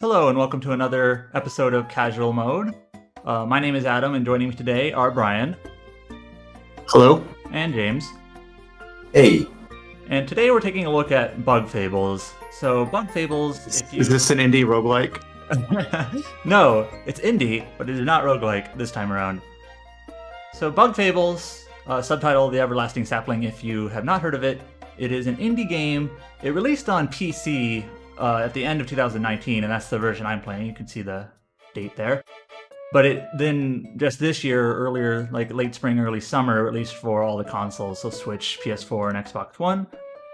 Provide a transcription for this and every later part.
Hello, and welcome to another episode of Casual Mode. My name is Adam, and joining me today are Bryan. Hello. And James. Hey. And today we're taking a look at Bug Fables. So, Bug Fables... Is this an indie roguelike? No, it's indie, but it is not roguelike this time around. So, Bug Fables, subtitled The Everlasting Sapling, if you have not heard of it, it is an indie game. It released on PC at the end of 2019, and that's the version I'm playing. You can see the date there. But it then, just this year, earlier, like late spring, early summer, released for all the consoles, so Switch, PS4, and Xbox One.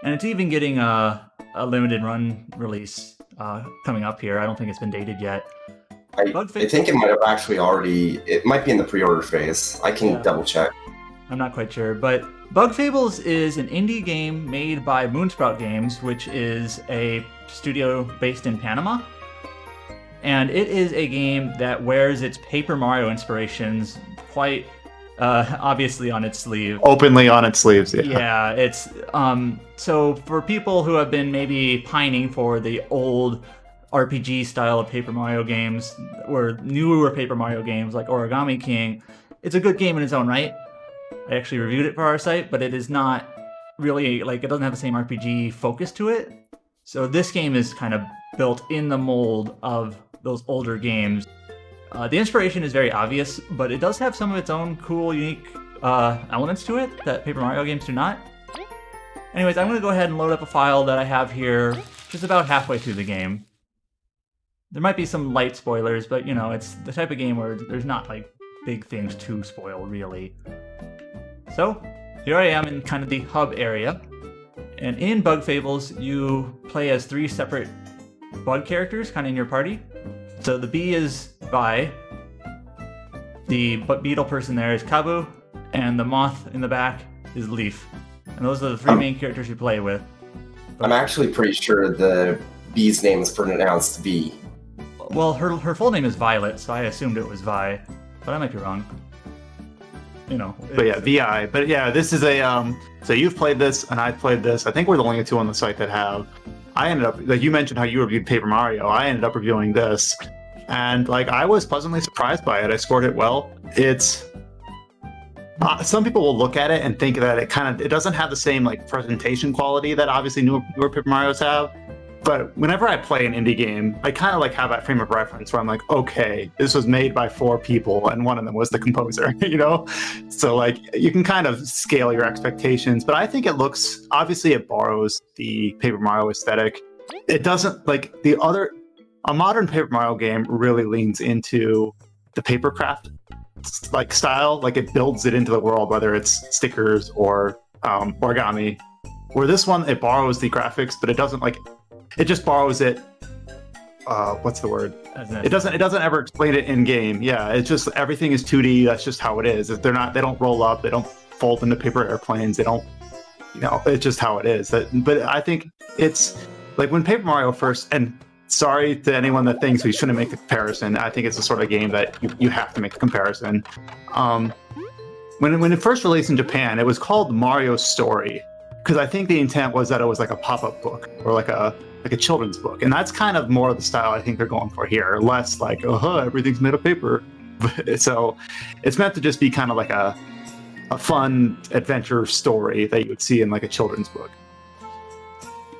And it's even getting a limited run release coming up here. I don't think it's been dated yet. I think it might have actually it might be in the pre-order phase. I can double check. I'm not quite sure, but Bug Fables is an indie game made by Moonsprout Games, which is a studio based in Panama. And it is a game that wears its Paper Mario inspirations quite obviously on its sleeve. Openly on its sleeves, yeah. Yeah, it's so for people who have been maybe pining for the old RPG style of Paper Mario games, or newer Paper Mario games like Origami King, it's a good game in its own right. I actually reviewed it for our site, but it is not really, it doesn't have the same RPG focus to it. So this game is kind of built in the mold of those older games. The inspiration is very obvious, but it does have some of its own cool, unique elements to it that Paper Mario games do not. Anyways, I'm going to go ahead and load up a file that I have here just about halfway through the game. There might be some light spoilers, but it's the type of game where there's not big things to spoil, really. So, here I am in kind of the hub area. And in Bug Fables, you play as 3 separate bug characters kind of in your party. So the bee is Vi, the beetle person there is Kabu, and the moth in the back is Leaf. And those are the 3 main characters you play with. I'm actually pretty sure the bee's name is pronounced V. Well, her full name is Violet, so I assumed it was Vi, but I might be wrong. But yeah, VI. But yeah, this is a so you've played this and I've played this. I think we're the only 2 on the site that have. I ended up, you mentioned how you reviewed Paper Mario. I ended up reviewing this, and I was pleasantly surprised by it. I scored it well. It's some people will look at it and think that it doesn't have the same presentation quality that obviously newer Paper Marios have. But whenever I play an indie game, I kind of have that frame of reference where I'm like, okay, this was made by 4 people and one of them was the composer, So you can kind of scale your expectations, but I think obviously it borrows the Paper Mario aesthetic. It doesn't a modern Paper Mario game really leans into the papercraft style, it builds it into the world, whether it's stickers or origami. Where this one, it borrows the graphics, but it doesn't it just borrows it. What's the word? It doesn't ever explain it in game. Yeah, it's just everything is 2D. That's just how it is. They don't roll up. They don't fold into paper airplanes. They don't. It's just how it is. But I think it's when Paper Mario first. And sorry to anyone that thinks we shouldn't make the comparison. I think it's the sort of game that you have to make the comparison. When it first released in Japan, it was called Mario Story, because I think the intent was that it was a pop-up book or like a children's book, and that's kind of more of the style I think they're going for here. Less everything's made of paper. So it's meant to just be kind of a fun adventure story that you would see in a children's book.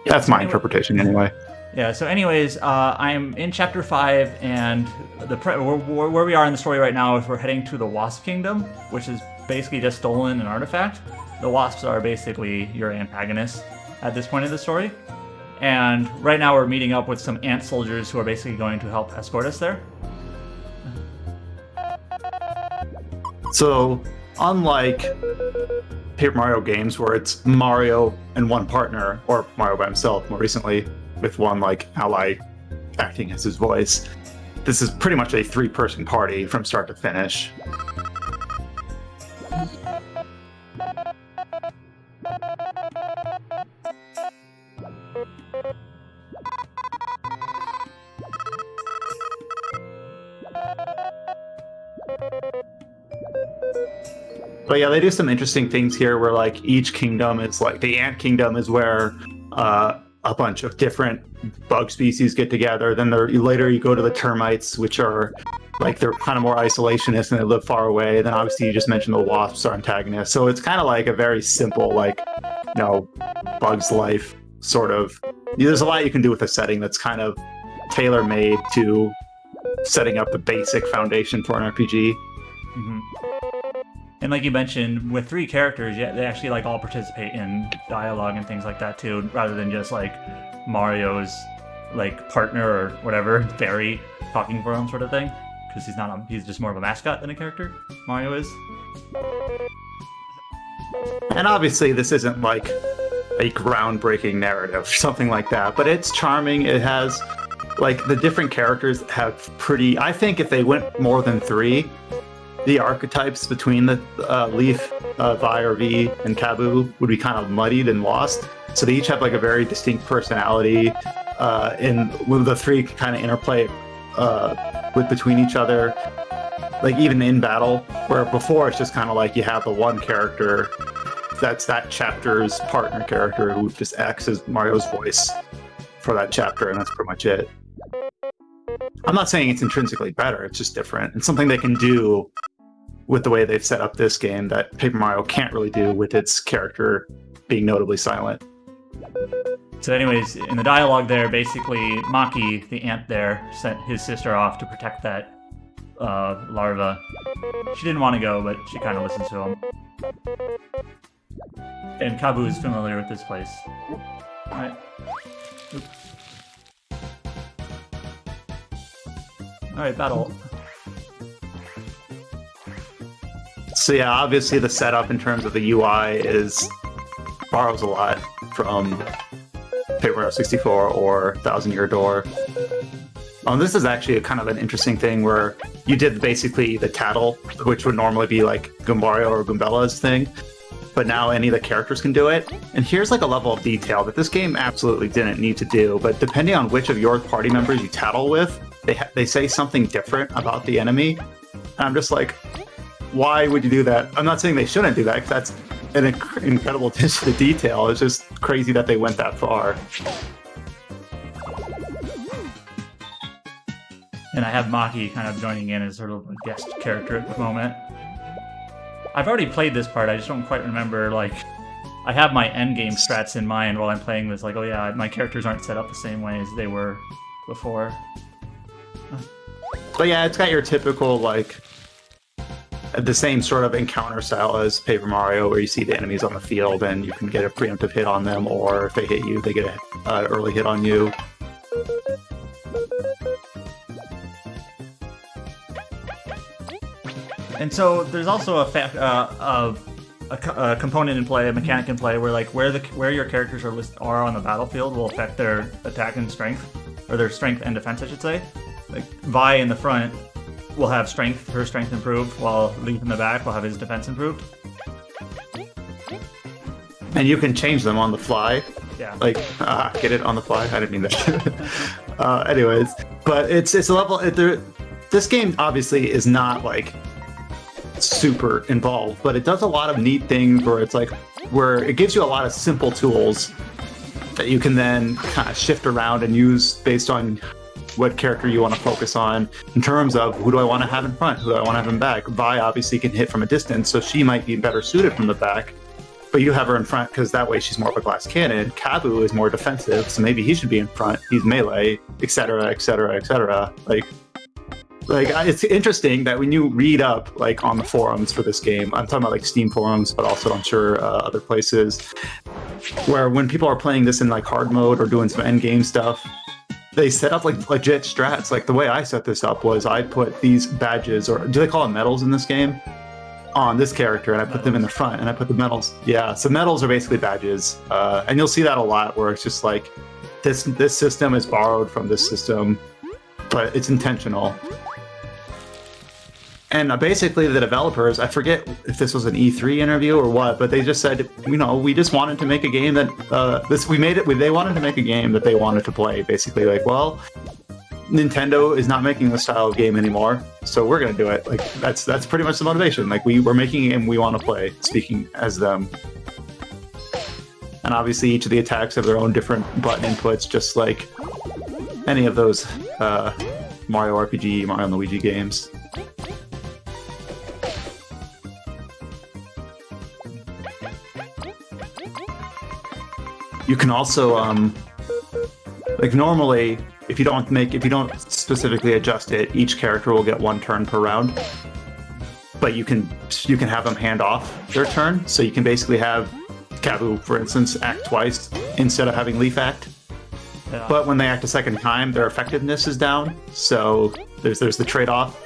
Yeah, that's my interpretation anyway. Yeah. So, anyways, I'm in chapter 5, and where we are in the story right now is we're heading to the Wasp Kingdom, which is basically just stolen an artifact. The wasps are basically your antagonists at this point in the story. And right now we're meeting up with some ant soldiers who are basically going to help escort us there. So, unlike Paper Mario games where it's Mario and one partner, or Mario by himself more recently, with one ally acting as his voice, this is pretty much a 3-person party from start to finish. But yeah, they do some interesting things here where each kingdom is the Ant Kingdom is where a bunch of different bug species get together. Then later you go to the termites, which are like they're kind of more isolationist and they live far away. Then obviously you just mentioned the wasps are antagonists. So it's kind of like a very simple, like, you know, Bug's Life sort of. There's a lot you can do with a setting that's kind of tailor-made to setting up the basic foundation for an RPG. Mm-hmm. And like you mentioned, with 3 characters, yeah, they actually like all participate in dialogue and things like that too, rather than just like Mario's like partner or whatever, fairy talking for him sort of thing. Because he's just more of a mascot than a character. Mario is. And obviously this isn't like a groundbreaking narrative or something like that, but it's charming. It has like the different characters have pretty, I think if they went more than 3, the archetypes between the Leaf, Vi or V, and Kabu would be kind of muddied and lost. So they each have like a very distinct personality, and when the 3 kind of interplay with between each other, like even in battle, where before it's just kind of like you have the one character that's that chapter's partner character who just acts as Mario's voice for that chapter, and that's pretty much it. I'm not saying it's intrinsically better, it's just different. It's something they can do with the way they've set up this game that Paper Mario can't really do with its character being notably silent. So anyways, in the dialogue there, basically Maki, the ant there, sent his sister off to protect that larva. She didn't want to go, but she kind of listens to him. And Kabu is familiar with this place. Alright. Alright, battle. So yeah, obviously the setup in terms of the UI borrows a lot from Paper Mario 64 or Thousand Year Door. This is actually kind of an interesting thing where you did basically the tattle, which would normally be like Goombario or Goombella's thing, but now any of the characters can do it. And here's like a level of detail that this game absolutely didn't need to do, but depending on which of your party members you tattle with, they say something different about the enemy. And I'm just like, why would you do that? I'm not saying they shouldn't do that, because that's an incredible attention to detail. It's just crazy that they went that far. And I have Maki kind of joining in as sort of a guest character at the moment. I've already played this part, I just don't quite remember, like, I have my endgame strats in mind while I'm playing this, like, oh yeah, my characters aren't set up the same way as they were before. But yeah, it's got your typical, like, the same sort of encounter style as Paper Mario, where you see the enemies on the field and you can get a preemptive hit on them, or if they hit you, they get an early hit on you. And so there's also a component in play, a mechanic in play, where like where your characters are on the battlefield will affect their attack and strength, or their strength and defense, I should say. Like Vi in the front will have her strength improved, while Leaf in the back will have his defense improved. And you can change them on the fly. Yeah. Like, get it on the fly? I didn't mean that. Anyways, but it's a level. This game obviously is not like super involved, but it does a lot of neat things where it gives you a lot of simple tools that you can then kind of shift around and use based on what character you want to focus on in terms of who do I want to have in front, who do I want to have in back. Vi obviously can hit from a distance, so she might be better suited from the back, but you have her in front because that way she's more of a glass cannon. Kabu is more defensive, so maybe he should be in front. He's melee, etc., etc., etc. Like it's interesting that when you read up like on the forums for this game, I'm talking about like Steam forums, but also I'm sure other places, where when people are playing this in like hard mode or doing some end game stuff, they set up like legit strats. Like the way I set this up was I put these badges, or do they call them medals in this game, on this character, and I put them in the front, and I put the medals. Yeah, so medals are basically badges, and you'll see that a lot where it's just like this system is borrowed from this system, but it's intentional. And basically the developers, I forget if this was an E3 interview or what, but they just said, we just wanted to make a game that they wanted to make a game that they wanted to play. Basically, like, well, Nintendo is not making this style of game anymore, so we're gonna do it. Like that's pretty much the motivation. Like we're making a game we want to play. Speaking as them. And obviously each of the attacks have their own different button inputs, just like any of those Mario RPG, Mario and Luigi games. You can also, like normally, if you don't specifically adjust it, each character will get 1 turn per round. But you can have them hand off their turn, so you can basically have Kabu, for instance, act twice instead of having Leaf act. Yeah. But when they act a second time, their effectiveness is down, so there's the trade-off.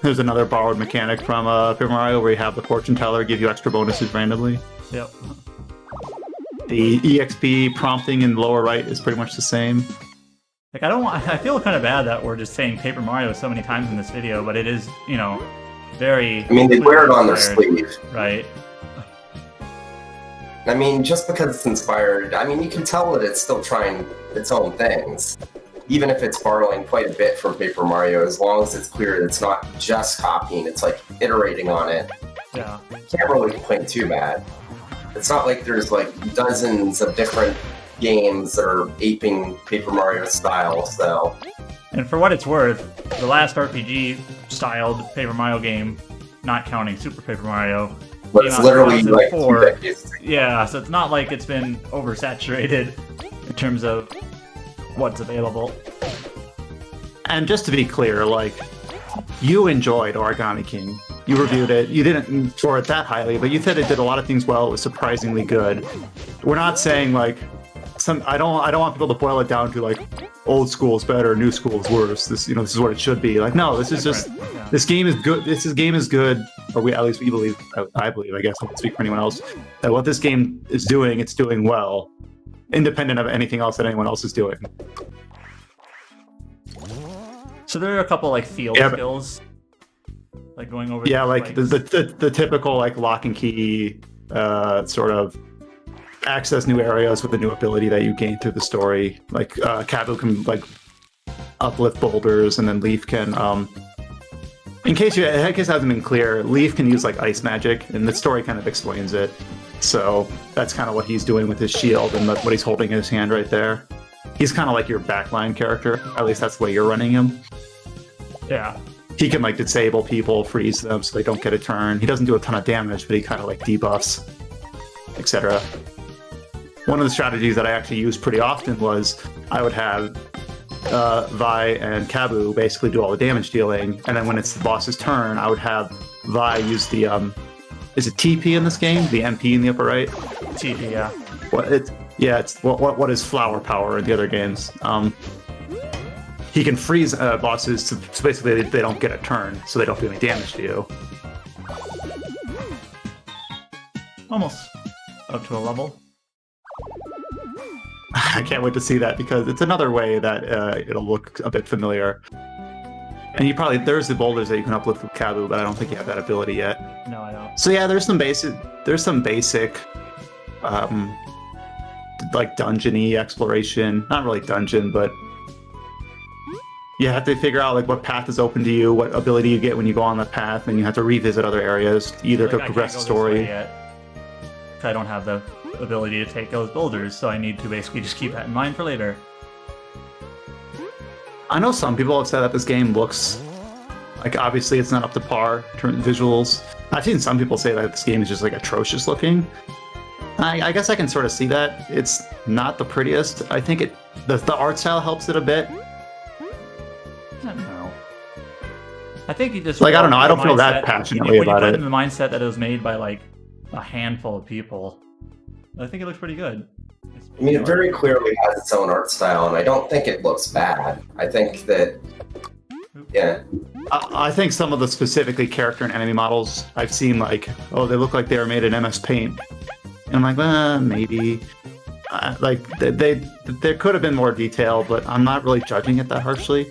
There's another borrowed mechanic from Paper Mario where you have the fortune teller give you extra bonuses randomly. Yep. The EXP prompting in the lower right is pretty much the same. Like I feel kind of bad that we're just saying Paper Mario so many times in this video, but it is, you know, very... I mean, they wear it on their inspired, sleeve. Right. I mean, just because it's inspired, I mean, you can tell that it's still trying its own things. Even if it's borrowing quite a bit from Paper Mario, as long as it's clear that it's not just copying, it's like iterating on it. Yeah. Can't really complain too bad. It's not like there's like dozens of different games that are aping Paper Mario style, so... And for what it's worth, the last RPG-styled Paper Mario game, not counting Super Paper Mario, But came it's out in literally like 2004. 2 decades. Yeah, so it's not like it's been oversaturated in terms of what's available. And just to be clear, like, you enjoyed Origami King. You reviewed it. You didn't score it that highly, but you said it did a lot of things well. It was surprisingly good. We're not saying like I don't want people to boil it down to like old school is better, new school is worse. This is what it should be. Like, no, this is just this game is good. Game is good, or at least we believe. I believe. I guess I don't speak for anyone else. That what this game is doing, it's doing well, independent of anything else that anyone else is doing. So there are a couple like field skills, like going over. Yeah, like the typical like lock and key sort of access new areas with a new ability that you gain through the story. Like Kabu can like uplift boulders, and then Leaf can in case it hasn't been clear, Leaf can use like ice magic, and the story kind of explains it. So that's kind of what he's doing with his shield and what he's holding in his hand right there. He's kind of like your backline character. At least that's the way you're running him. Yeah. He can like disable people, freeze them so they don't get a turn. He doesn't do a ton of damage, but he kind of like debuffs, etc. One of the strategies that I actually used pretty often was I would have Vi and Kabu basically do all the damage dealing, and then when it's the boss's turn, I would have Vi use the is it TP in this game? The MP in the upper right? TP, yeah. It's what is flower power in the other games. He can freeze bosses so basically they don't get a turn, so they don't do any damage to you. Almost up to a level. I can't wait to see that because it's another way that it'll look a bit familiar. And there's the boulders that you can uplift with Kabu, but I don't think you have that ability yet. No, I don't. So yeah, there's some basic like dungeon-y exploration. Not really dungeon, but you have to figure out like what path is open to you, what ability you get when you go on that path, and you have to revisit other areas either to progress the story. I don't have the ability to take those boulders, so I need to basically just keep that in mind for later. I know some people have said that this game looks like, obviously it's not up to par in terms of visuals. I've seen some people say that this game is just like atrocious looking. I guess I can sort of see that. It's not the prettiest. I think the art style helps it a bit. I don't know. I think you just like, I don't know. I don't feel that passionately about it. In the mindset that it was made by like a handful of people, I think it looks pretty good. I mean, it very clearly has its own art style, and I don't think it looks bad. I think that, yeah. I think some of the specifically character and enemy models I've seen, like, oh, they look like they were made in MS Paint. And I'm like, well, maybe. Like, there could have been more detail, but I'm not really judging it that harshly.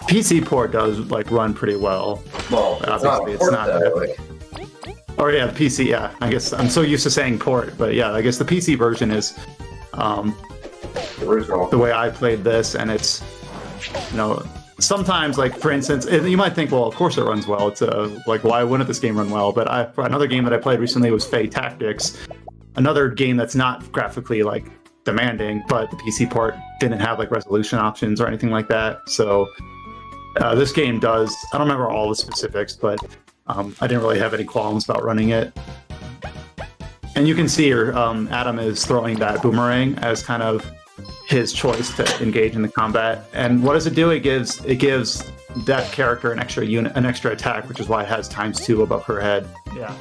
PC port does like run pretty well. Well, obviously it's not though. Or yeah, the PC. Yeah, I guess I'm so used to saying port, but yeah, I guess the PC version is original. The way I played this, and it's sometimes, like, for instance, you might think, well, of course it runs well. It's like, why wouldn't this game run well? But another game that I played recently was Fae Tactics, another game that's not graphically like demanding, but the PC port didn't have like resolution options or anything like that. So this game does. I don't remember all the specifics, but I didn't really have any qualms about running it. And you can see here, Adam is throwing that boomerang as kind of his choice to engage in the combat. And what does it do? It gives that character an extra attack, which is why it has ×2 above her head. Yeah.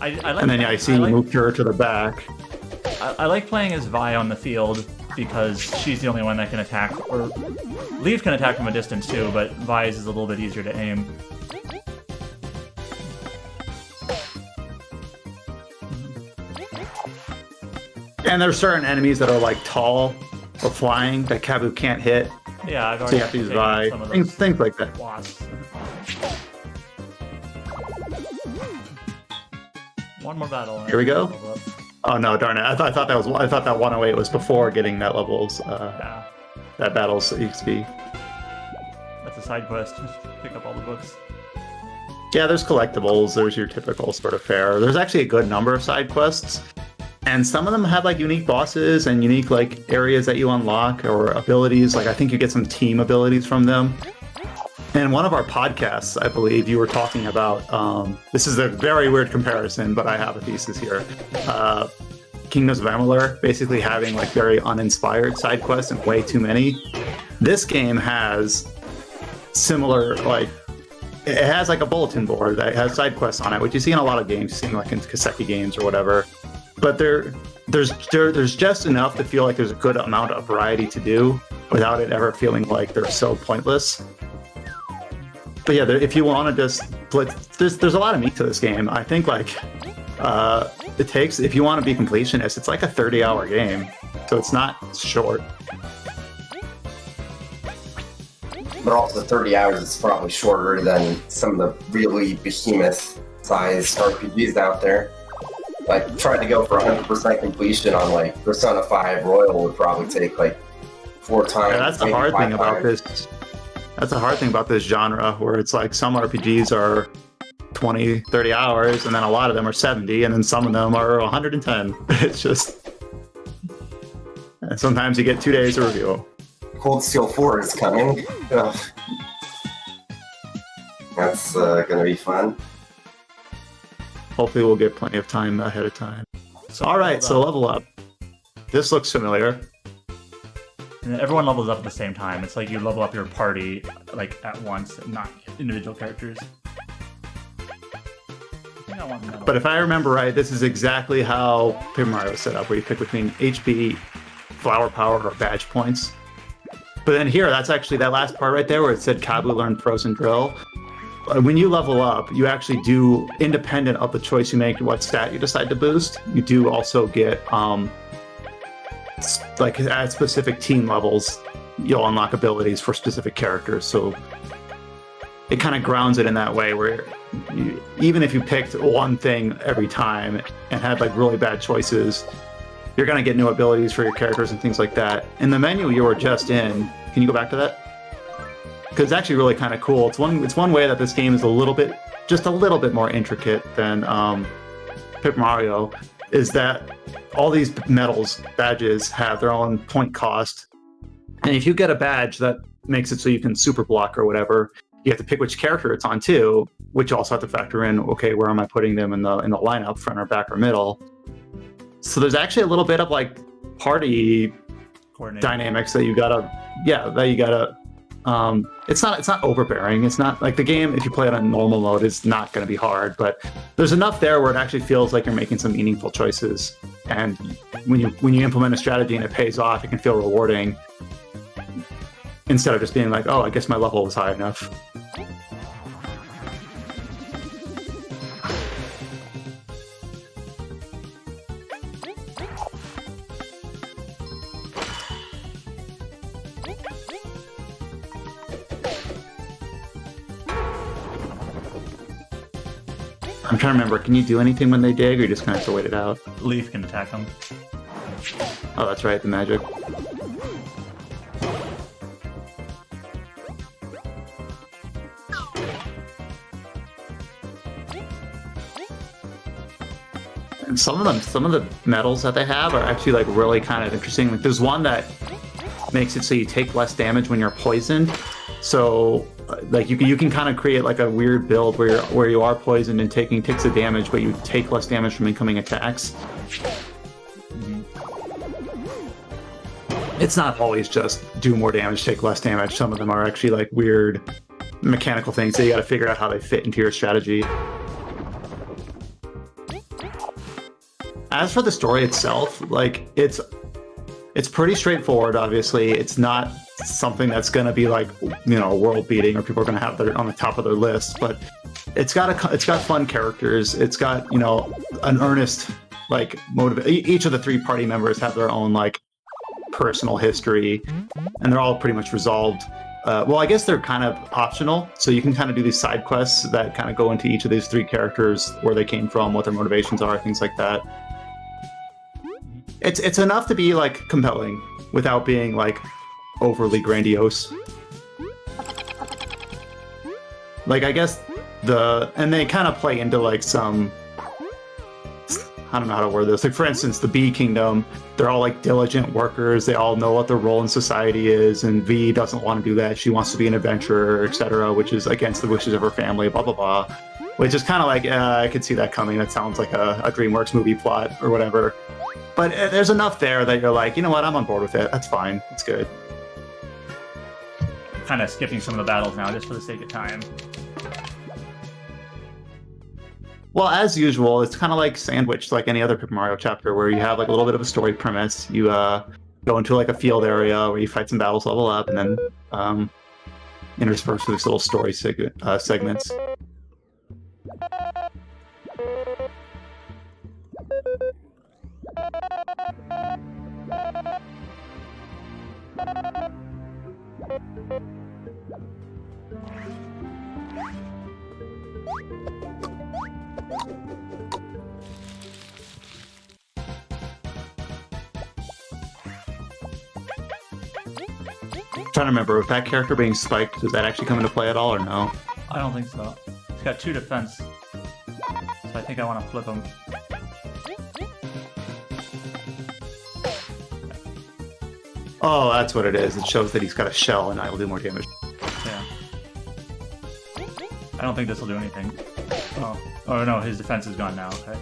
I like, and then I see you move her to the back. I like playing as Vi on the field because she's the only one that can attack, or Leaf can attack from a distance too, but Vi's is a little bit easier to aim. And there's certain enemies that are like tall or flying that Kabu can't hit. Yeah, I've so already you have to use Vi. Things like that. Wasps. One more battle. Here we go. Oh no, darn it! I thought that 108 was before getting that levels. Yeah. That battle's XP. That's a side quest. Pick up all the books. Yeah, there's collectibles. There's your typical sort of fare. There's actually a good number of side quests, and some of them have like unique bosses and unique like areas that you unlock or abilities. Like I think you get some team abilities from them. In one of our podcasts, I believe you were talking about, this is a very weird comparison, but I have a thesis here. Kingdoms of Amalur basically having like very uninspired side quests and way too many. This game has similar, like, it has like a bulletin board that has side quests on it, which you see in a lot of games, you see like in Kaseki games or whatever. But there's just enough to feel like there's a good amount of variety to do without it ever feeling like they're so pointless. But yeah, if you want to just there's a lot of meat to this game. I think like it takes, if you want to be completionist, it's like a 30-hour game, so it's not short. But also 30 hours is probably shorter than some of the really behemoth-sized RPGs out there. Like trying to go for 100% completion on like Persona 5 Royal would probably take like 4 times. Yeah, that's the hard thing about this. That's the hard thing about this genre, where it's like some RPGs are 20, 30 hours, and then a lot of them are 70, and then some of them are 110. It's just... And sometimes you get 2 days to review. Cold Steel 4 is coming. Ugh. That's going to be fun. Hopefully we'll get plenty of time ahead of time. All right, so level up. This looks familiar. And everyone levels up at the same time. It's like you level up your party like at once, not individual characters. But if I remember right, this is exactly how Paper Mario is set up, where you pick between HP, flower power, or badge points. But then here, that's actually that last part right there where it said Kabu learned Frozen Drill. When you level up, you actually do, independent of the choice you make, what stat you decide to boost, you do also get like at specific team levels, you'll unlock abilities for specific characters. So it kind of grounds it in that way, where even if you picked one thing every time and had like really bad choices, you're going to get new abilities for your characters and things like that. In the menu you were just in, can you go back to that? Because it's actually really kind of cool. It's one way that this game is just a little bit more intricate than Paper Mario, is that all these medals, badges, have their own point cost. And if you get a badge that makes it so you can super block or whatever, you have to pick which character it's on too, which you also have to factor in, okay, where am I putting them in the lineup, front or back or middle? So there's actually a little bit of like party dynamics that you gotta it's not overbearing. It's not like the game, if you play it on normal mode, it's not going to be hard, but there's enough there where it actually feels like you're making some meaningful choices. And when you implement a strategy and it pays off, it can feel rewarding instead of just being like, oh, I guess my level was high enough. I'm trying to remember, can you do anything when they dig, or you just kind of have to wait it out? Leaf can attack them. Oh, that's right, the magic. some of the medals that they have are actually like really kind of interesting. Like there's one that makes it so you take less damage when you're poisoned. So like you can kind of create like a weird build where you are poisoned and taking ticks of damage, but you take less damage from incoming attacks. It's not always just do more damage, take less damage. Some of them are actually like weird mechanical things that you got to figure out how they fit into your strategy. As for the story itself, like it's pretty straightforward. Obviously, it's not something that's going to be like, you know, world beating or people are going to have their on the top of their list, but it's got fun characters. It's got, you know, an earnest like motive. Each of the 3 party members have their own like personal history, and they're all pretty much resolved. Well, I guess they're kind of optional, so you can kind of do these side quests that kind of go into each of these 3 characters, where they came from, what their motivations are, things like that. It's enough to be like compelling without being like overly grandiose. Like I guess and they kind of play into like some, I don't know how to word this. Like for instance, the Bee Kingdom, they're all like diligent workers. They all know what their role in society is, and V doesn't want to do that. She wants to be an adventurer, etc., which is against the wishes of her family. Blah blah blah. Which is kind of like I could see that coming. That sounds like a DreamWorks movie plot or whatever. But there's enough there that you're like, you know what, I'm on board with it. That's fine. It's good. Kind of skipping some of the battles now, just for the sake of time. Well, as usual, it's kind of like sandwiched like any other Paper Mario chapter, where you have like a little bit of a story premise. You go into like a field area where you fight some battles, level up, and then interspersed with these little story segments. Trying to remember, with that character being spiked, does that actually come into play at all, or no? I don't think so. He's got 2 defense, so I think I want to flip him. Oh, that's what it is. It shows that he's got a shell, and I will do more damage. Yeah. I don't think this will do anything. Oh no, his defense is gone now. Okay.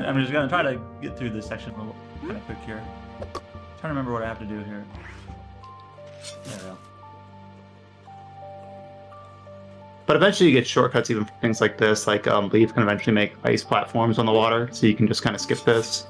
I'm just gonna try to get through this section a little kind of quick here. Trying to remember what I have to do here. There we go. But eventually you get shortcuts even for things like this, like Leaf can eventually make ice platforms on the water, so you can just kind of skip this.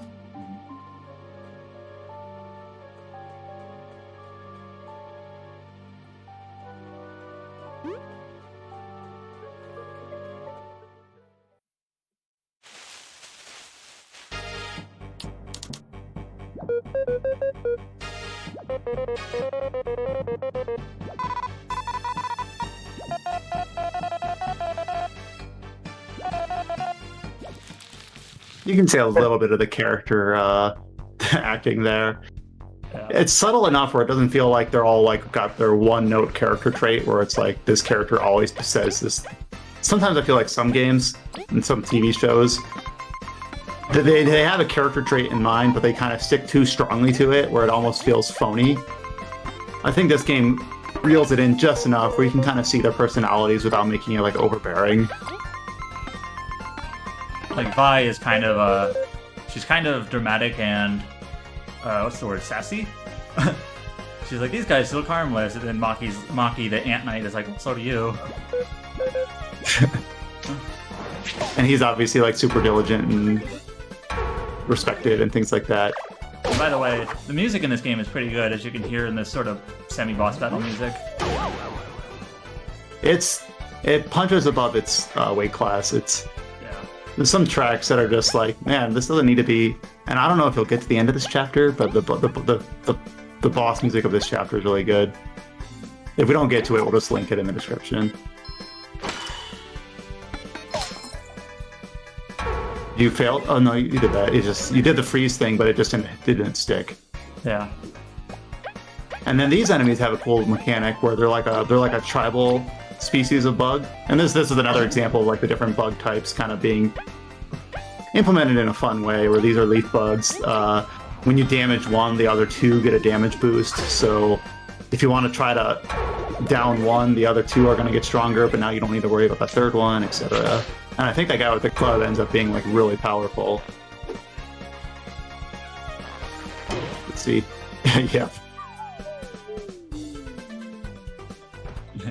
You can see a little bit of the character acting there. Yeah. It's subtle enough where it doesn't feel like they're all like got their one-note character trait, where it's like this character always says this. Sometimes I feel like some games and some TV shows, they have a character trait in mind, but they kind of stick too strongly to it, where it almost feels phony. I think this game reels it in just enough where you can kind of see their personalities without making it like overbearing. Like Vi is kind of she's kind of dramatic and what's the word, sassy? She's like, these guys look harmless, and then Maki the Ant Knight is like, well, so do you. And he's obviously like super diligent and respected and things like that. And by the way, the music in this game is pretty good, as you can hear in this sort of semi-boss battle music. It punches above its weight class. There's some tracks that are just like, man, this doesn't need to be. And I don't know if you'll get to the end of this chapter, but the boss music of this chapter is really good. If we don't get to it, we'll just link it in the description. You failed? Oh no, you did that. You did the freeze thing, but it just didn't stick. Yeah. And then these enemies have a cool mechanic where they're like a tribal species of bug. And this is another example of like the different bug types kind of being implemented in a fun way, where these are leaf bugs. When you damage one, the other two get a damage boost. So if you want to try to down one, the other two are going to get stronger, but now you don't need to worry about the third one, etc. And I think that guy with the club ends up being like really powerful. Let's see. Yeah.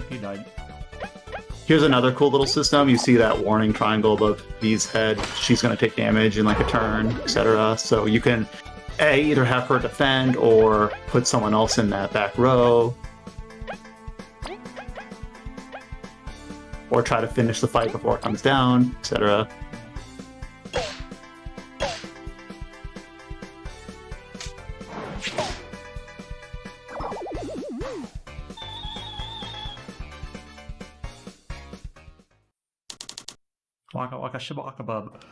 He died. Here's another cool little system. You see that warning triangle above V's head. She's going to take damage in like a turn, etc. So you can either have her defend or put someone else in that back row, or try to finish the fight before it comes down, etc. Waka waka shabaka bub.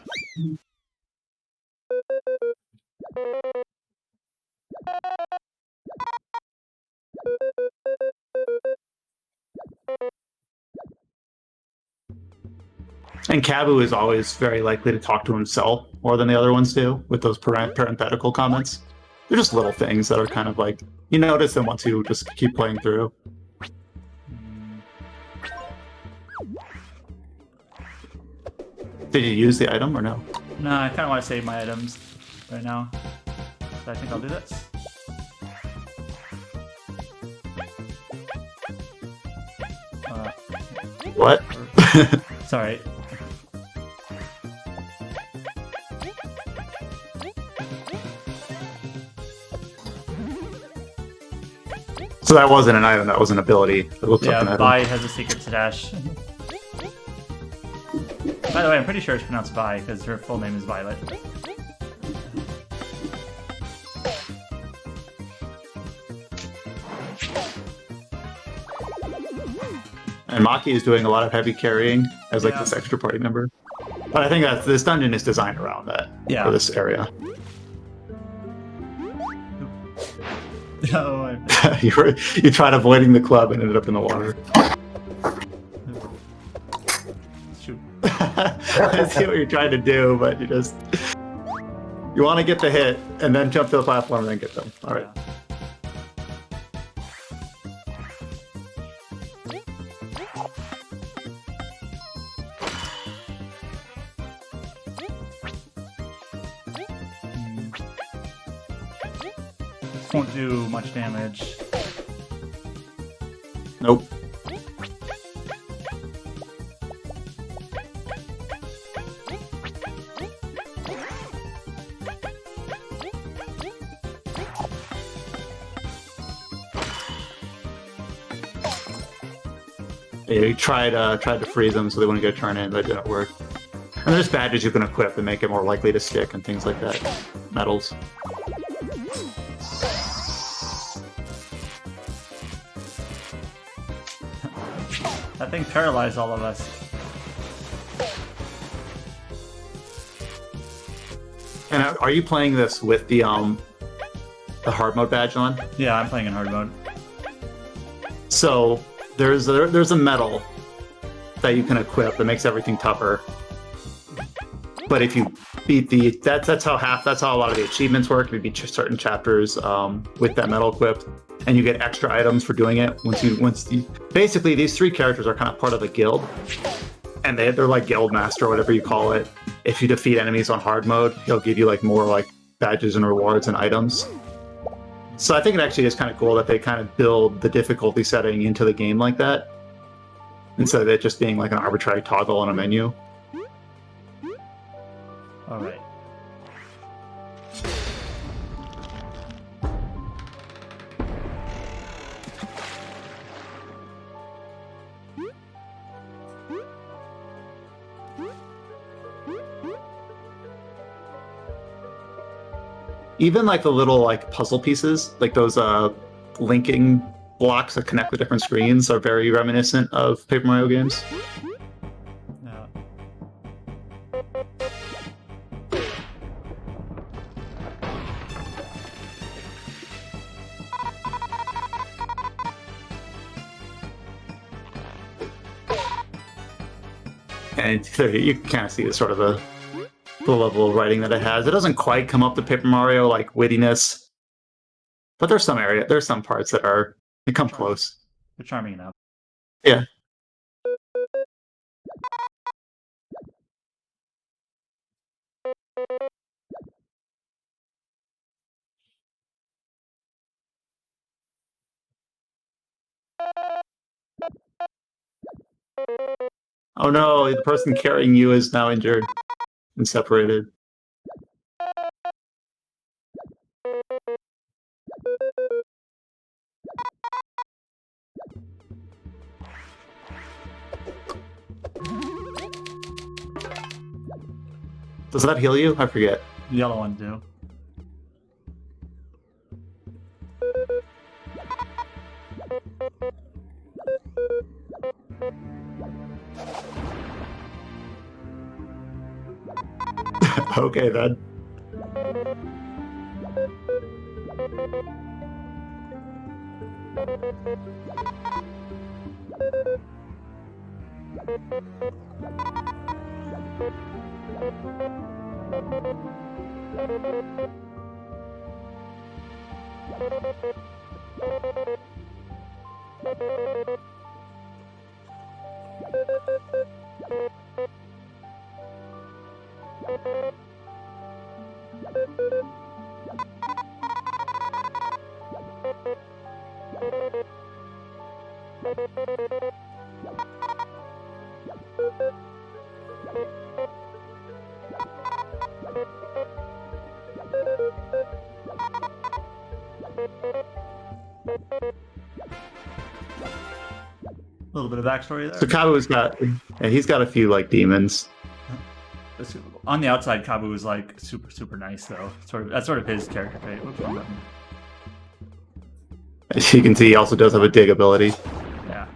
And Kabu is always very likely to talk to himself more than the other ones do, with those parenthetical comments. They're just little things that are kind of like, you notice them once you just keep playing through. Did you use the item or no? No, I kind of want to save my items right now. So I think I'll do this. What? Sorry. So that wasn't an item, that was an ability. It looked like an Yeah, item. Vi has a secret stash. By the way, I'm pretty sure it's pronounced Vi because her full name is Violet. And Maki is doing a lot of heavy carrying as like Yeah. this extra party member. But I think that this dungeon is designed around that, Yeah. for this area. Oh, You tried avoiding the club and ended up in the water. shoot. I see what you're trying to do, but you want to get the hit and then jump to the platform and then get them. All right. Yeah. This won't do much damage. Nope. Yeah, you tried to freeze them so they wouldn't get a turn in, but it didn't work. And there's badges you can equip that make it more likely to stick and things like that. Medals. That thing paralyzed all of us. And are you playing this with the hard mode badge on? Yeah, I'm playing in hard mode. So there's a medal that you can equip that makes everything tougher. But if you beat that's how a lot of the achievements work. If you beat certain chapters with that medal equipped, and you get extra items for doing it. Basically these three characters are kind of part of a guild, and they're like guild master or whatever you call it. If you defeat enemies on hard mode, he'll give you like more like badges and rewards and items. So I think it actually is kind of cool that they kind of build the difficulty setting into the game like that, instead of it just being like an arbitrary toggle on a menu. All right. Even like the little like puzzle pieces, like those linking blocks that connect the different screens, are very reminiscent of Paper Mario games. Yeah. And you can kind of see the sort of the level of writing that it has. It doesn't quite come up to Paper Mario like wittiness, but there's some parts that come close. They're charming enough. Yeah. Oh no, the person carrying you is now injured and separated. Does that heal you? I forget. The yellow one do. Okay then. A little bit of backstory there. So he's got a few like demons. On the outside, Kabu is like super nice though. That's sort of his character trait. Oops, wrong button. As you can see, he also does have a dig ability. Yeah.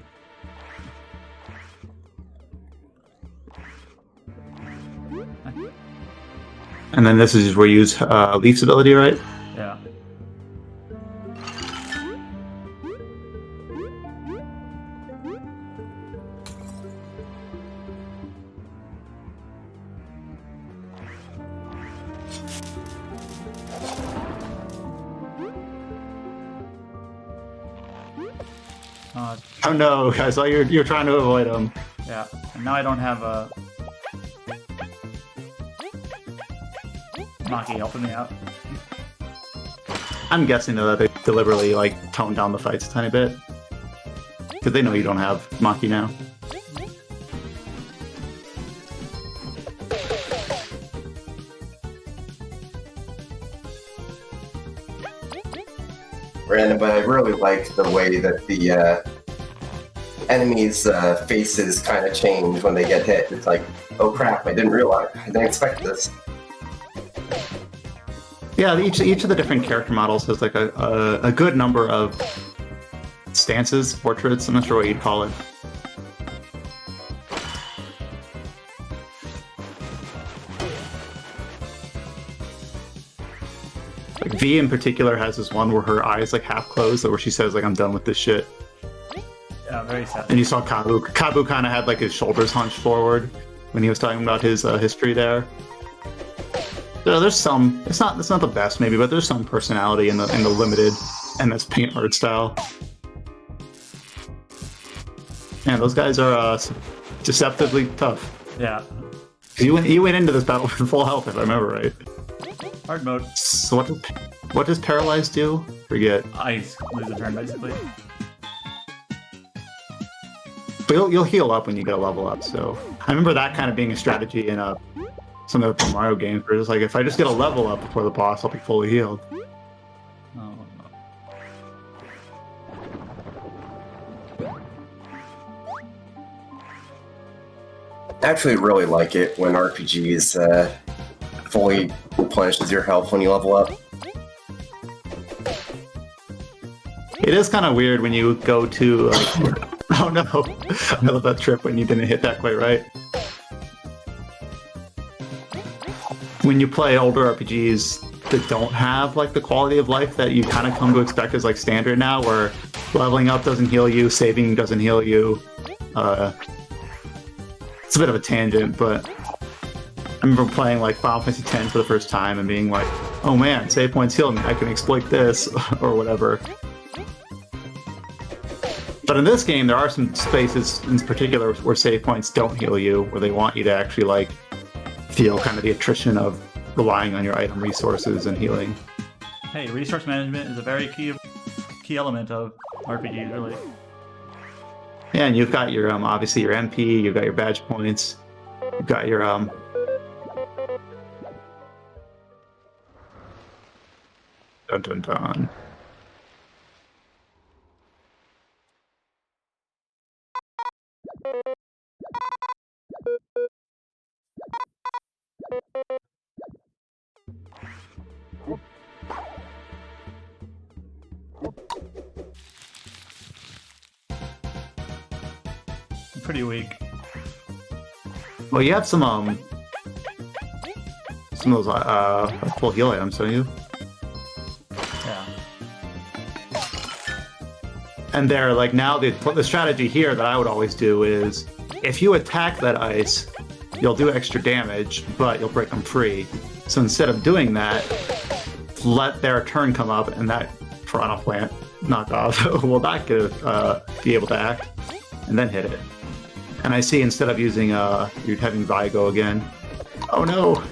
And then this is where you use Leaf's ability, right? Yeah. Oh no, I saw you're trying to avoid him. Yeah, and now I don't have a Maki helping me out. I'm guessing though that they deliberately like toned down the fights a tiny bit because they know you don't have Maki now. Brandon, but I really like the way that the enemies' faces kind of change when they get hit. It's like, oh crap, I didn't expect this. Yeah, each of the different character models has like a good number of stances, portraits. I'm not sure what you'd call it. Like V in particular has this one where her eyes like half closed, where she says like I'm done with this shit. Yeah, very sad. And you saw Kabu. Kabu kind of had like his shoulders hunched forward when he was talking about his history there. So there's some. It's not the best maybe, but there's some personality in the limited MS Paint art style. Man, those guys are deceptively tough. Yeah. You went into this battle with full health, if I remember right. Hard mode. So what does Paralyze do? Forget. I lose a turn basically. But you'll heal up when you get a level up. So I remember that kind of being a strategy in some of the Mario games, where it's like if I just get a level up before the boss, I'll be fully healed. Oh, no. I actually really like it when RPGs fully replenishes your health when you level up. It is kind of weird when you go to like, oh no, I love that trip when you didn't hit that quite right. When you play older RPGs that don't have like the quality of life that you kind of come to expect as like standard now, where leveling up doesn't heal you, saving doesn't heal you, it's a bit of a tangent, but I remember playing like Final Fantasy X for the first time and being like, oh man, save points heal me, I can exploit this, or whatever. But in this game, there are some spaces in particular where save points don't heal you, where they want you to actually like feel kind of the attrition of relying on your item resources and healing. Hey, resource management is a very key element of RPGs, really. Yeah, and you've got your obviously your MP, you've got your badge points, you've got your dun dun dun. Pretty weak. Well, you have some of those full heal items, don't you? Yeah. And they're like now the strategy here that I would always do is if you attack that ice, you'll do extra damage, but you'll break them free. So instead of doing that, let their turn come up, and that piranha plant knockoff will not be able to act, and then hit it. And I see instead of using you're having Vigo again. Oh no!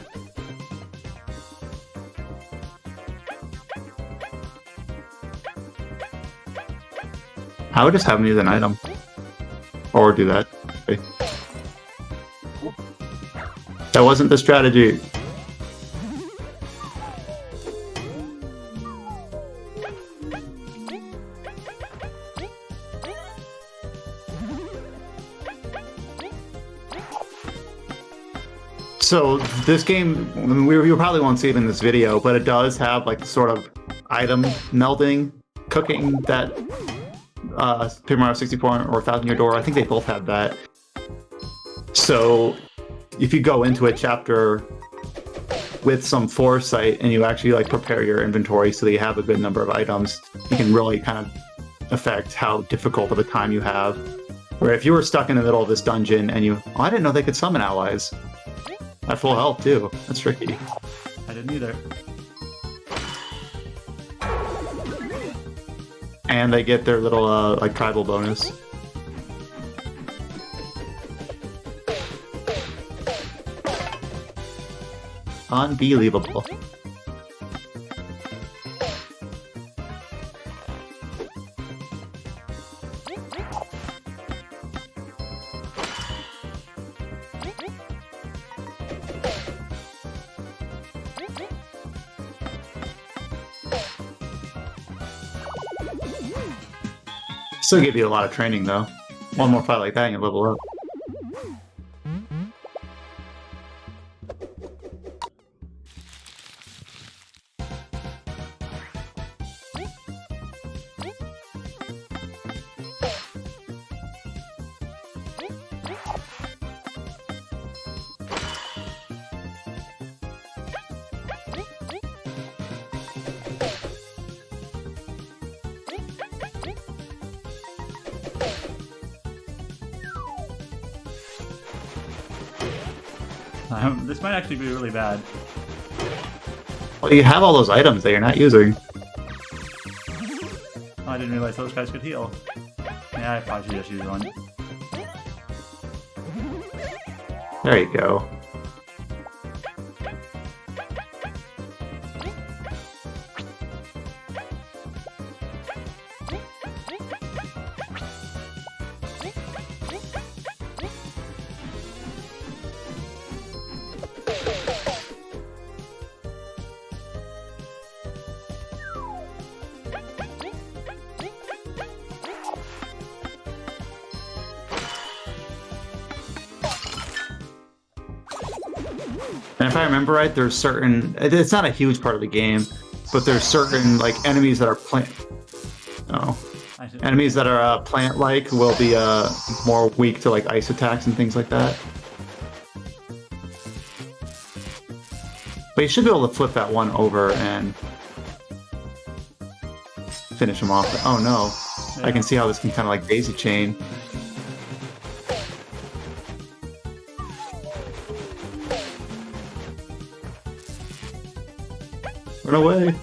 I would just have him use an item. Or do that. Okay. That wasn't the strategy. So this game, I mean, you probably won't see it in this video, but it does have like sort of item melding, cooking that Paper Mario 64 or Thousand Year Door, I think they both have that. So if you go into a chapter with some foresight and you actually like prepare your inventory so that you have a good number of items, you can really kind of affect how difficult of a time you have. Where if you were stuck in the middle of this dungeon and I didn't know they could summon allies. At full health too. That's tricky. I didn't either. And they get their little like tribal bonus. Unbelievable. Still give you a lot of training though. One more fight like that and you level up. This might actually be really bad. Well, you have all those items that you're not using. Oh, I didn't realize those guys could heal. Yeah, I probably should just use one. There you go. And if I remember right, there's certain, it's not a huge part of the game, but there's certain like enemies that are enemies that are plant-like will be more weak to like ice attacks and things like that. But you should be able to flip that one over and finish him off. Oh no, yeah. I can see how this can kind of like daisy chain. Run away.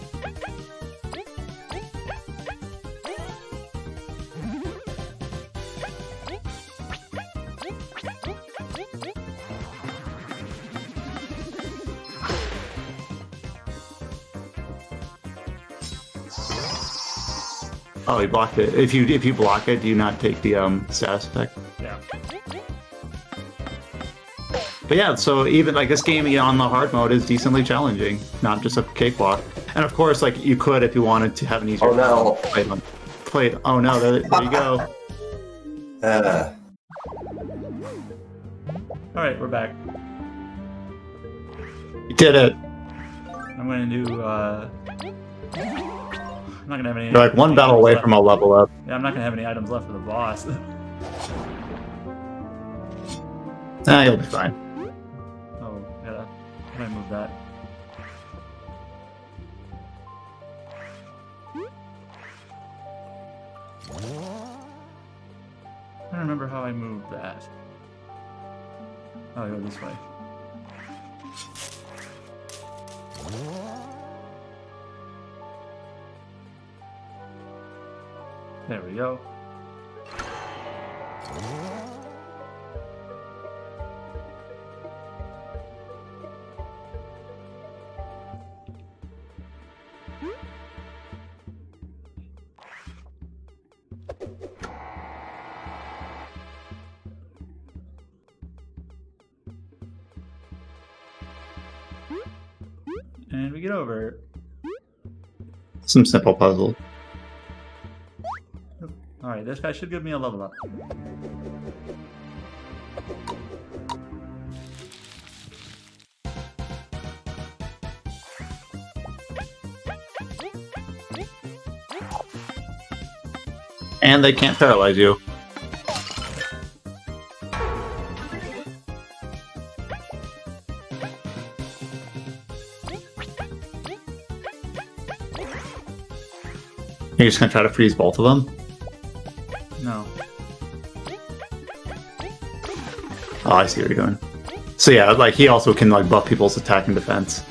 Oh, he blocked it. If you block it, do you not take the status effect? Yeah. But yeah, so even like this game on the hard mode is decently challenging, not just a cakewalk. And of course, like you could if you wanted to have an easier. Oh no! Play. Oh no! There you go. All right, we're back. You did it. I'm gonna do. I'm not gonna have any. You're like one battle away left. from a level up. Yeah, I'm not gonna have any items left for the boss. Nah, you'll be fine. Oh, gotta. How do I move that? I don't remember how I moved that. Oh, I go this way. There we go. And we get over. Some simple puzzle. Alright, this guy should give me a level up. And they can't paralyze you. You're just gonna try to freeze both of them? No. Oh, I see what you're doing. So yeah, like he also can like buff people's attack and defense.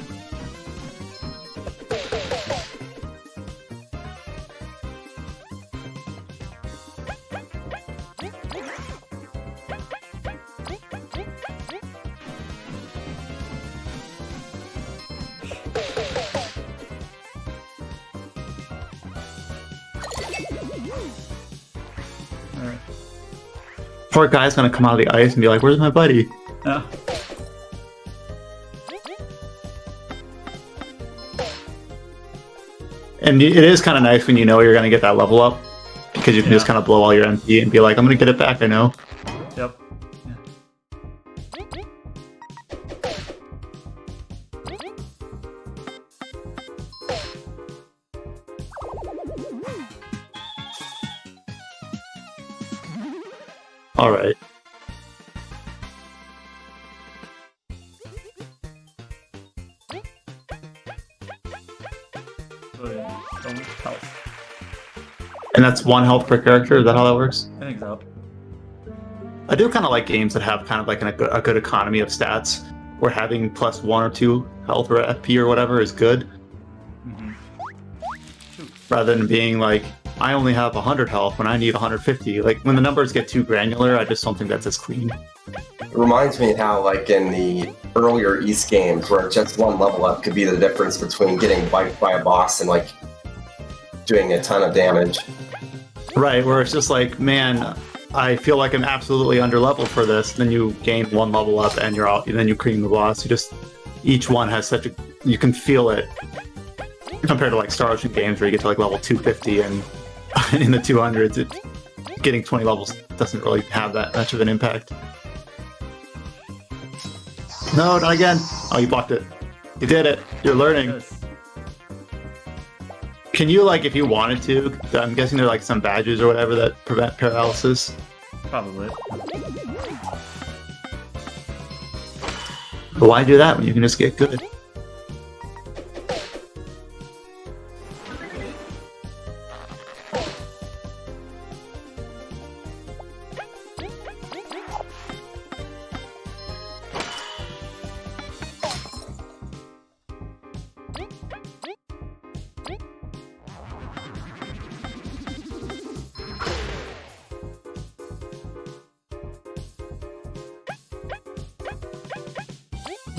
Alright. Poor guy's gonna come out of the ice and be like, "Where's my buddy?" Oh. And it is kind of nice when you know you're gonna get that level up, because you can just kind of blow all your MP and be like, "I'm gonna get it back." I know. Yep. All right. Don't health. And that's one health per character. Is that how that works? I think so. I do kind of like games that have kind of like a good economy of stats, where having plus 1 or 2 health or FP or whatever is good, rather than being like, I only have 100 health when I need 150. Like when the numbers get too granular, I just don't think that's as clean. It reminds me how, like in the earlier East games, where just one level up could be the difference between getting wiped by a boss and like doing a ton of damage. Right, where it's just like, man, I feel like I'm absolutely underleveled for this. Then you gain 1 level up and you're out. And then you cream the boss. You just, each one has such a, you can feel it compared to like Star Ocean games where you get to like level 250 and in the 200s, getting 20 levels doesn't really have that much of an impact. No, not again. Oh, you blocked it. You did it. You're learning. Yes. Can you, like, if you wanted to, I'm guessing there are like some badges or whatever that prevent paralysis? Probably. But why do that when you can just get good?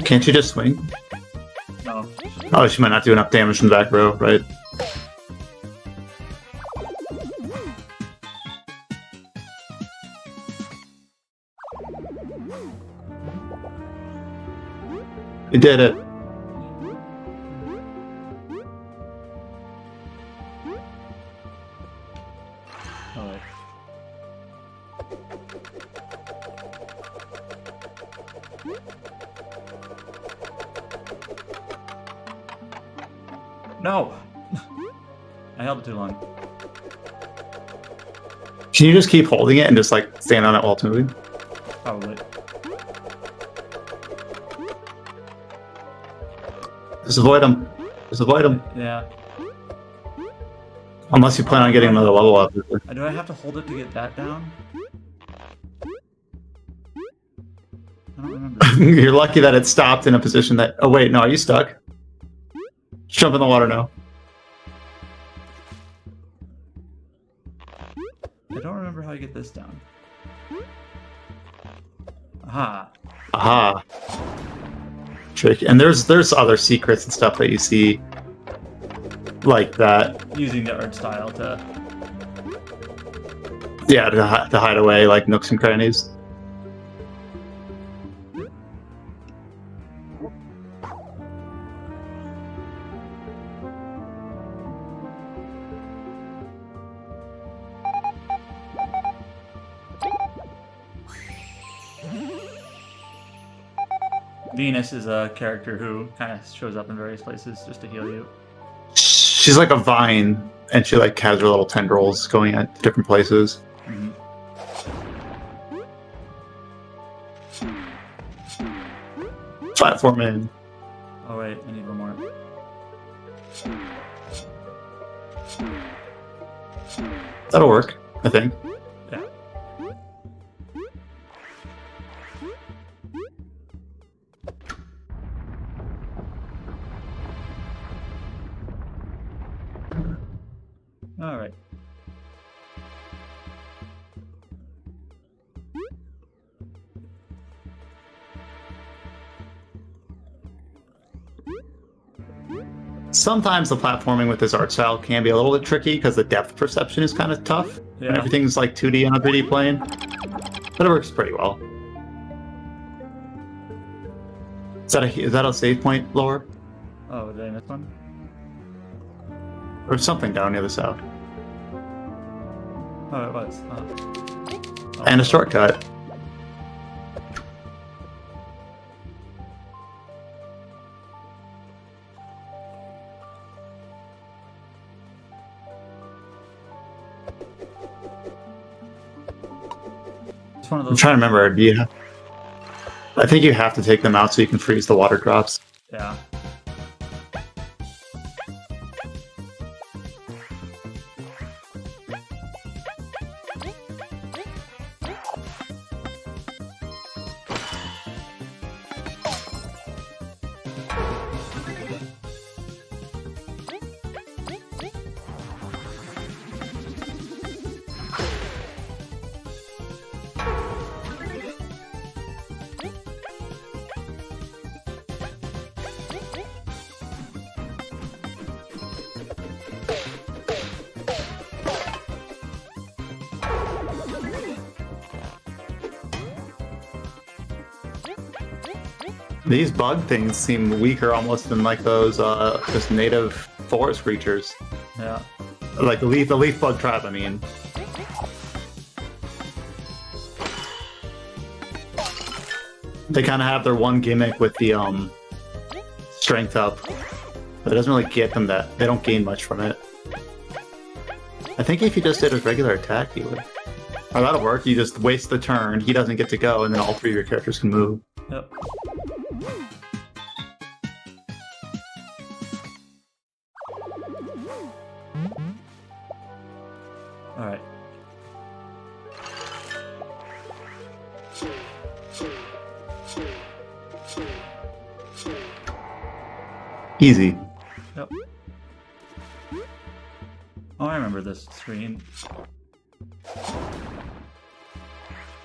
Can't you just swing? No. Oh, she might not do enough damage from the back row, right? You did it. Oh, wait. No! I held it too long. Can you just keep holding it and just like stand on it while it's moving? Probably. Just avoid them. Just avoid them. Yeah. Unless you plan on getting another level up. Do I have to hold it to get that down? I don't remember. You're lucky that it stopped in a position that... Oh wait, no, are you stuck? Just jump in the water now. I don't remember how to get this down. Aha. Aha. Tricky. And there's other secrets and stuff that you see like that. Using the art style to... Yeah, to hide away like nooks and crannies. Venus is a character who kind of shows up in various places just to heal you. She's like a vine, and she like has her little tendrils going at different places. Mm-hmm. Platform in. Oh wait, I need one more. That'll work, I think. Yeah. All right. Sometimes the platforming with this art style can be a little bit tricky because the depth perception is kind of tough. Yeah. And everything's like 2D on a 3D plane. But it works pretty well. Is that a save point lower? Oh, did I miss one? Or something down near the south? Oh, it was. Oh. And a shortcut. It's one of I'm those. trying to remember. I think you have to take them out so you can freeze the water drops. Yeah. These bug things seem weaker almost than like those just native forest creatures. Yeah. Like the leaf bug tribe, I mean. They kind of have their one gimmick with the strength up, but it doesn't really get them that. They don't gain much from it. I think if you just did a regular attack, you would. Oh, that'll work. You just waste the turn. He doesn't get to go, and then all three of your characters can move. Yep. All right. Easy. Yep. Oh, I remember this screen.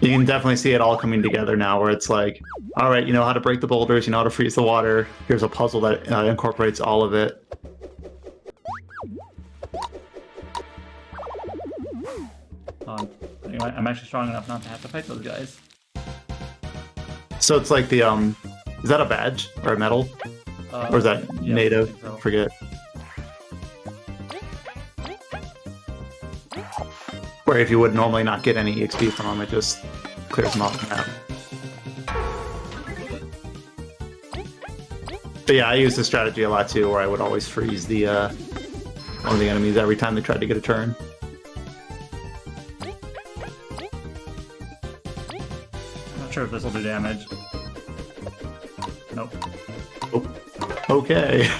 You can definitely see it all coming together now, where it's like, all right, you know how to break the boulders, you know how to freeze the water. Here's a puzzle that incorporates all of it. Anyway, I'm actually strong enough not to have to fight those guys. So it's like the is that a badge or a medal, or is that yeah, native? I think so. Forget. Where if you would normally not get any EXP from them, it just clears them off the map. But yeah, I used this strategy a lot too, where I would always freeze the one of the enemies every time they tried to get a turn. Not sure if this will do damage. Nope. Oh, okay.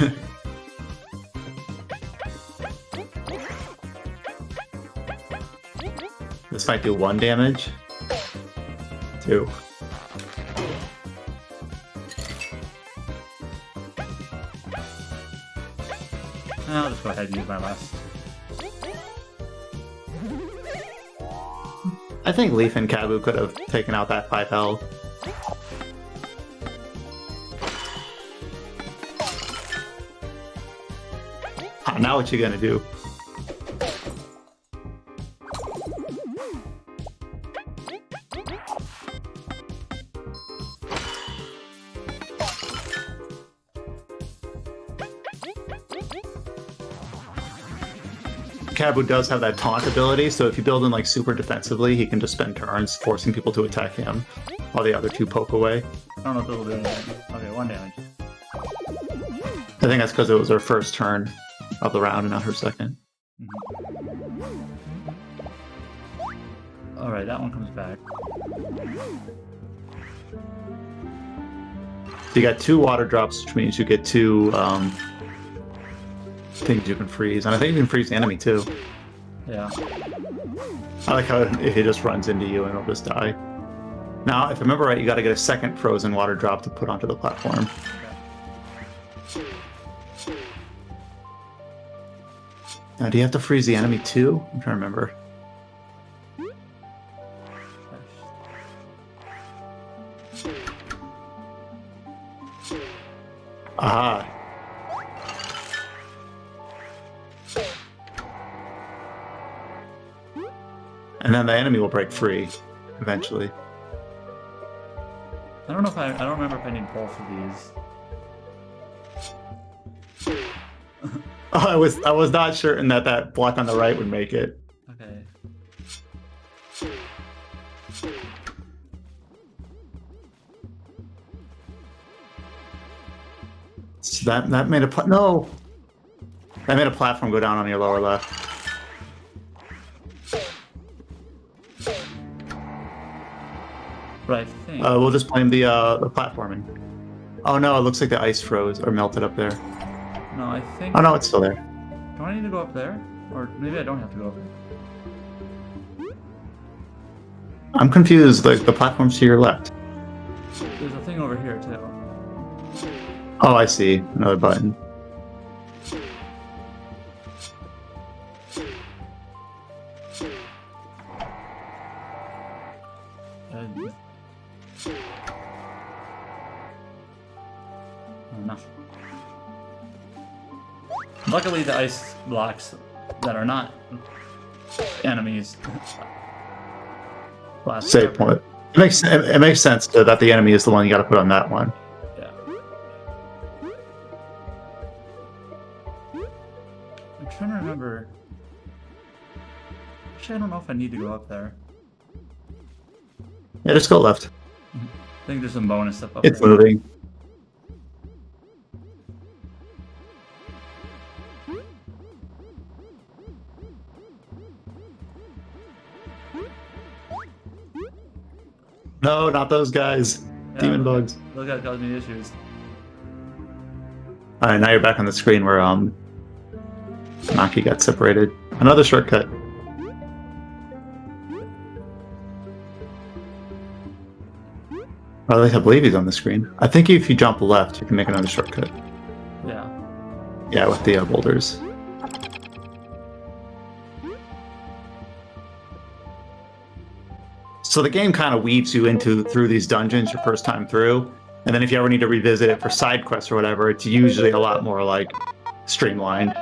This might do 1 damage. 2. I'll just go ahead and use my last. I think Leaf and Kabu could have taken out that 5 health. Now what you gonna do? Kabu does have that taunt ability, so if you build in like super defensively, he can just spend turns forcing people to attack him while the other 2 poke away. I don't know if this will do anything. Okay, 1 damage. I think that's because it was her first turn of the round and not her second. Alright, that one comes back. So you got 2 water drops, which means you get 2 things you can freeze. And I think you can freeze the enemy too. Yeah. I like how if he just runs into you and he'll just die. Now, if I remember right, you got to get a second frozen water drop to put onto the platform. Now, do you have to freeze the enemy too? I'm trying to remember. Aha. And then the enemy will break free eventually. I don't know if I don't remember if I need both of these. Oh, I was not certain that block on the right would make it. Okay. So that made a no. That made a platform go down on your lower left. But I think. We'll just blame the platforming. Oh no, it looks like the ice froze or melted up there. No, I think. Oh no, it's still there. Do I need to go up there? Or maybe I don't have to go up there. I'm confused. Like the platform's to your left. There's a thing over here too. Oh, I see. Another button. No. Luckily, the ice blocks that are not enemies last. Save point. It makes sense that the enemy is the one you got to put on that one. Yeah. I'm trying to remember. Actually, I don't know if I need to go up there. Yeah, just go left. I think there's some bonus stuff up It's there. moving. No, not those guys. Yeah, Demon bugs. Those guys cause me issues. Alright, now you're back on the screen where Maki got separated. Another shortcut. Or at least I believe he's on the screen. I think if you jump left, you can make another shortcut. Yeah. Yeah, with the boulders. So the game kind of weaves you through these dungeons your first time through, and then if you ever need to revisit it for side quests or whatever, it's usually a lot more like streamlined.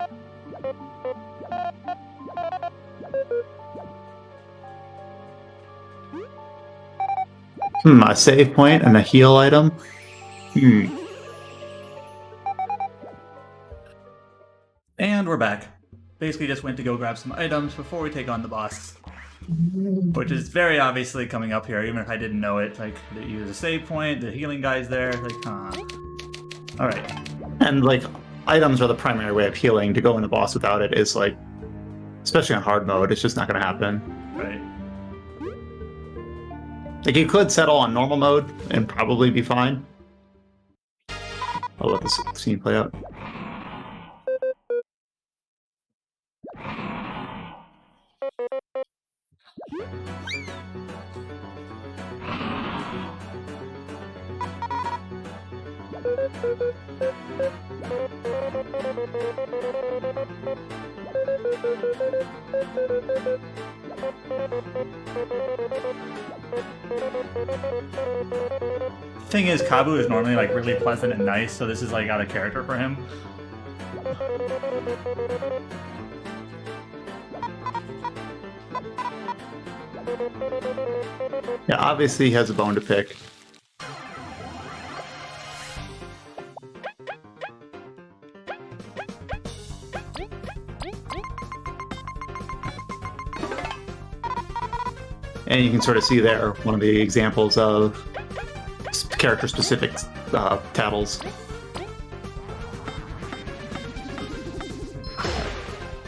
A save point and a heal item. And we're back. Basically just went to go grab some items before we take on the boss. Which is very obviously coming up here, even if I didn't know it. Like, they use a save point, the healing guy's there. Like, Alright. And, like, items are the primary way of healing. To go in the boss without it is, like, especially on hard mode, it's just not going to happen. Right. Like, you could settle on normal mode and probably be fine. I'll let this scene play out. Thing is, Kabu is normally like really pleasant and nice, so this is like out of character for him. Yeah, obviously he has a bone to pick. And you can sort of see there one of the examples of character-specific tattles.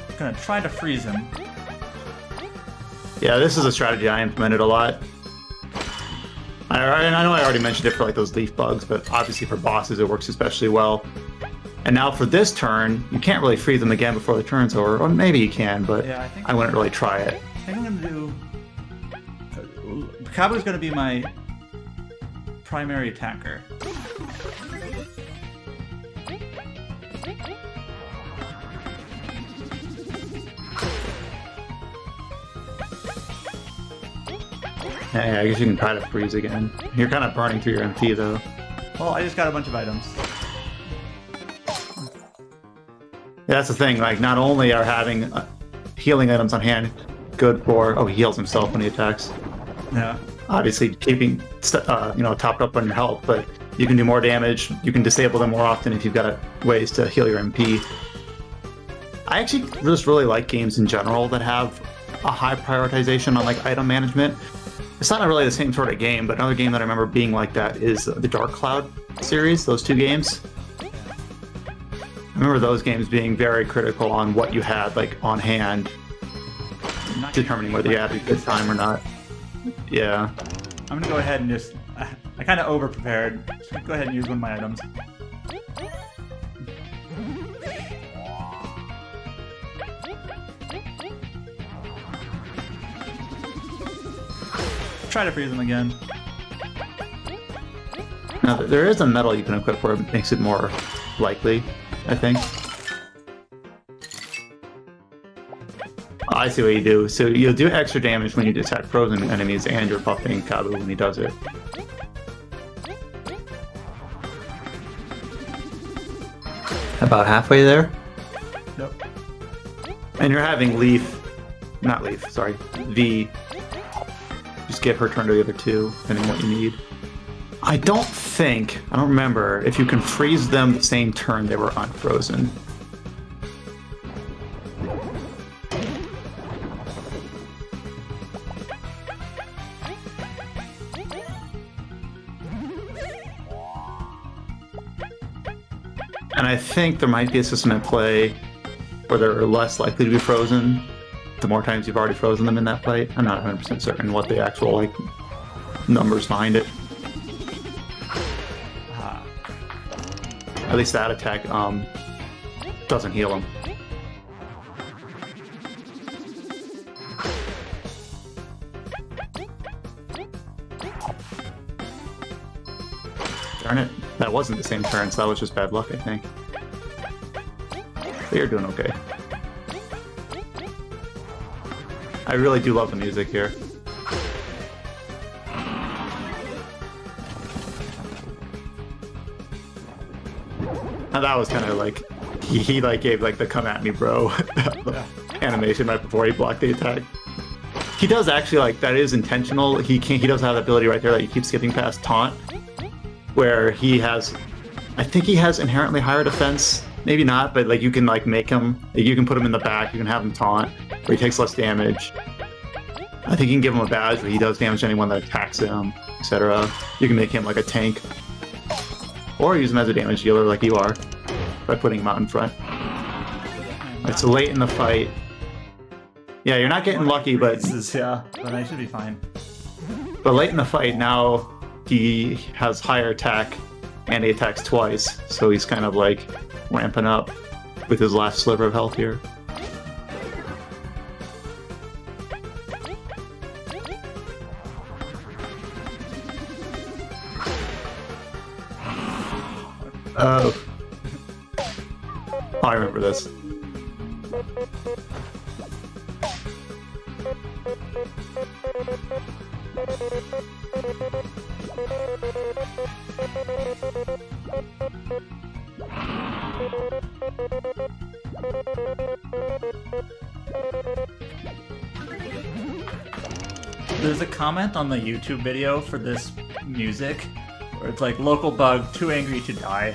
I'm gonna try to freeze him. Yeah, this is a strategy I implemented a lot. I know I already mentioned it for like those leaf bugs, but obviously for bosses it works especially well. And now for this turn, you can't really freeze them again before the turn's over. Or maybe you can, but Yeah, I wouldn't really try it. I think I'm gonna do... Kabu's gonna be my primary attacker. Yeah, I guess you can try to freeze again. You're kind of burning through your MP though. Well, I just got a bunch of items. Yeah, that's the thing. Like, not only are having healing items on hand good for... Oh, he heals himself when he attacks. Yeah. Obviously, keeping topped up on your health, but you can do more damage. You can disable them more often if you've got ways to heal your MP. I actually just really like games in general that have a high prioritization on like item management. It's not really the same sort of game, but another game that I remember being like that is the Dark Cloud series. Those two games. I remember those games being very critical on what you had like on hand, determining whether you had a good time or not. Yeah. I'm gonna go ahead and just... I kind of over-prepared. So go ahead and use one of my items. Try to freeze them again. Now, there is a medal you can equip where it makes it more likely, I think. I see what you do. So you'll do extra damage when you attack frozen enemies, and you're buffing Kabu when he does it. About halfway there? Nope. And you're having V. Just give her turn to the other two, depending on what you need. I don't remember if you can freeze them the same turn they were unfrozen. And I think there might be a system at play where they're less likely to be frozen the more times you've already frozen them in that fight. I'm not 100% certain what the actual like numbers behind it. At least that attack doesn't heal him. Darn it. That wasn't the same turn, so that was just bad luck, I think. But you're doing okay. I really do love the music here. that was kind of like he like gave like the "come at me, bro" animation right before he blocked the attack. He does actually like that is intentional. He does have the ability right there that you keep skipping past taunt, where he has, I think he has inherently higher defense. Maybe not, but like you can like make him, like, you can put him in the back. You can have him taunt, where he takes less damage. I think you can give him a badge where he does damage to anyone that attacks him, etc. You can make him like a tank, or use him as a damage dealer like you are, by putting him out in front. Alright, so late in the fight. Yeah, you're not getting lucky, but yeah, but I should be fine. But late in the fight, now he has higher attack, and he attacks twice, so he's kind of like ramping up with his last sliver of health here. Oh, I remember this. There's a comment on the YouTube video for this music where it's like, local bug, too angry to die.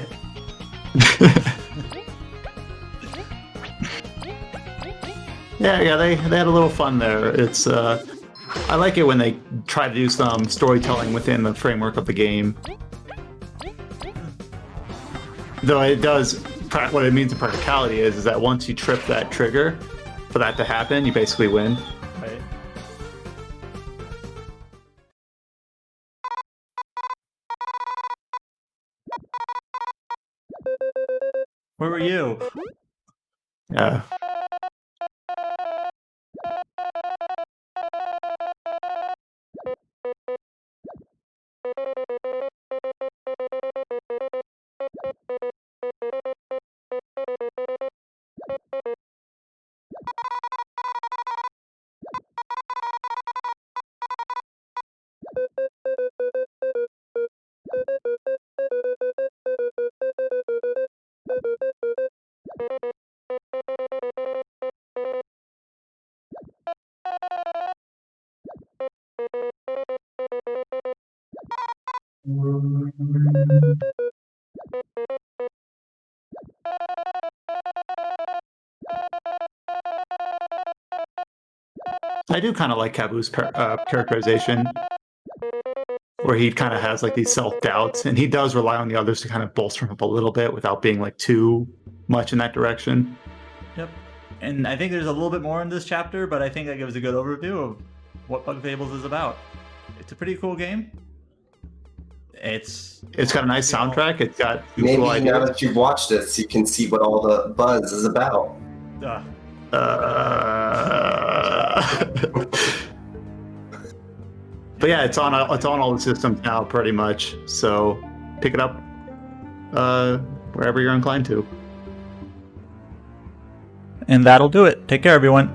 Yeah, they had a little fun there. It's I like it when they try to do some storytelling within the framework of the game. Though it does, what it means in practicality is that once you trip that trigger, for that to happen, you basically win. Right. Where were you? Yeah. I do kind of like Kabu's characterization, where he kind of has like these self-doubts, and he does rely on the others to kind of bolster him up a little bit without being like too much in that direction. Yep. And I think there's a little bit more in this chapter, but I think that gives a good overview of what Bug Fables is about. It's a pretty cool game. It's got a nice soundtrack. It's got Maybe cool now ideas. that you've watched this, you can see what all the buzz is about. But yeah, it's on all the systems now, pretty much. So pick it up wherever you're inclined to. And that'll do it. Take care, everyone.